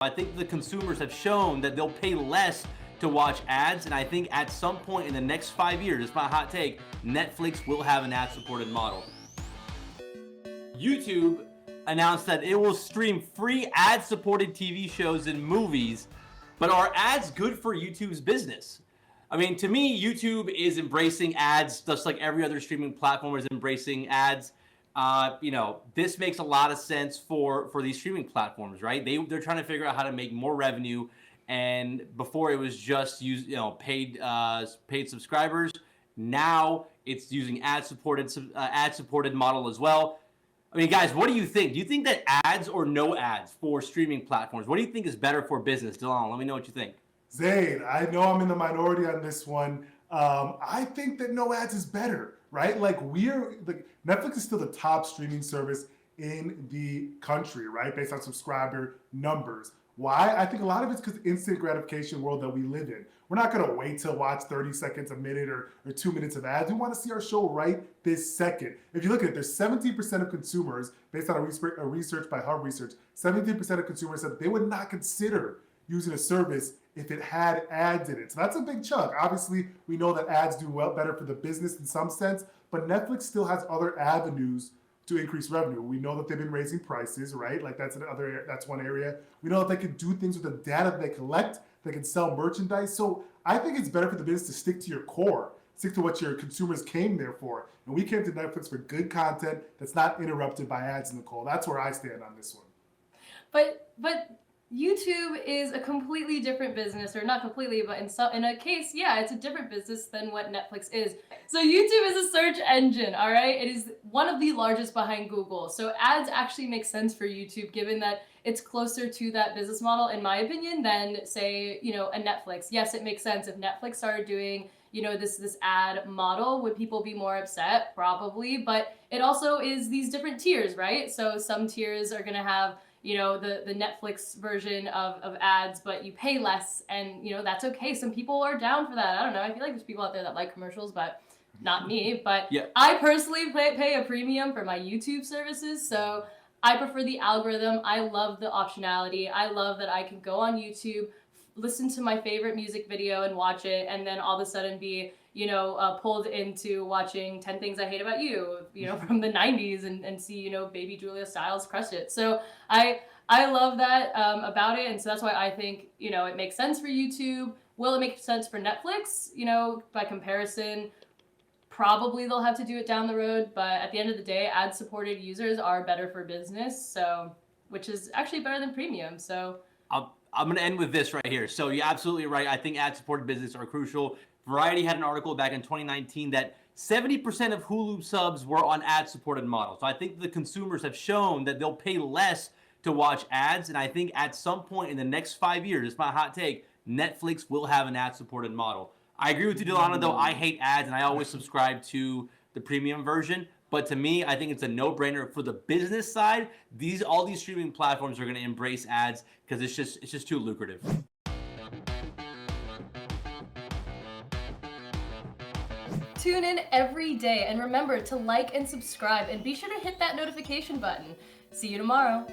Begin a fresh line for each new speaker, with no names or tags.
I think the consumers have shown that they'll pay less to watch ads, and I think at some point in the next 5 years, it's my hot take, Netflix will have an ad-supported model. YouTube announced that it will stream free ad-supported TV shows and movies, but are ads good for YouTube's business? I mean, to me, YouTube is embracing ads just like every other streaming platform is embracing ads. This makes a lot of sense for these streaming platforms, right? They're trying to figure out how to make more revenue, and before it was just paid subscribers. Now it's using ad supported model as well. I mean, guys, what do you think? Do you think that ads or no ads for streaming platforms? What do you think is better for business? Dylan, let me know what you think.
Zayn, I know I'm in the minority on this one. I think that no ads is better, right? Netflix is still the top streaming service in the country, right? Based on subscriber numbers. Why? I think a lot of it's because instant gratification world that we live in. We're not going to wait to watch 30 seconds, a minute, or 2 minutes of ads. We want to see our show right this second. If you look at it, there's 17% of consumers, based on a research by Hub Research, 17% of consumers said they would not consider using a service if it had ads in it. So that's a big chunk. Obviously, we know that ads do well better for the business in some sense, but Netflix still has other avenues to increase revenue. We know that they've been raising prices, right? Like that's one area. We know that they can do things with the data that they collect. They can sell merchandise. So I think it's better for the business to stick to your core, stick to what your consumers came there for. And we came to Netflix for good content that's not interrupted by ads, Nicole. That's where I stand on this one.
But YouTube is a completely different business, or not completely, but in a case, yeah, it's a different business than what Netflix is. So YouTube is a search engine, all right? It is one of the largest behind Google. So ads actually make sense for YouTube, given that it's closer to that business model, in my opinion, than say, a Netflix. Yes, it makes sense if Netflix started doing, this ad model. Would people be more upset? Probably, but it also is these different tiers, right? So some tiers are gonna have the Netflix version of ads, but you pay less, and that's okay. Some people are down for that. I don't know. I feel like there's people out there that like commercials, but not me. But yeah. I personally pay a premium for my YouTube services, so I prefer the algorithm. I love the optionality. I love that I can go on YouTube, listen to my favorite music video and watch it, and then all of a sudden be pulled into watching 10 Things I Hate About You, from the 90s and see, baby Julia Stiles crush it. So I love that about it. And so that's why I think, it makes sense for YouTube. Will it make sense for Netflix? By comparison, probably they'll have to do it down the road. But at the end of the day, ad-supported users are better for business, so which is actually better than premium. So
I'm going to end with this right here. So you're absolutely right. I think ad-supported business are crucial. Variety had an article back in 2019 that 70% of Hulu subs were on ad-supported models. So I think the consumers have shown that they'll pay less to watch ads, and I think at some point in the next 5 years, it's my hot take, Netflix will have an ad-supported model. I agree with you, Delana, though. I hate ads, and I always subscribe to the premium version. But to me, I think it's a no-brainer for the business side. All these streaming platforms are going to embrace ads because it's just too lucrative.
Tune in every day, and remember to like and subscribe, and be sure to hit that notification button. See you tomorrow.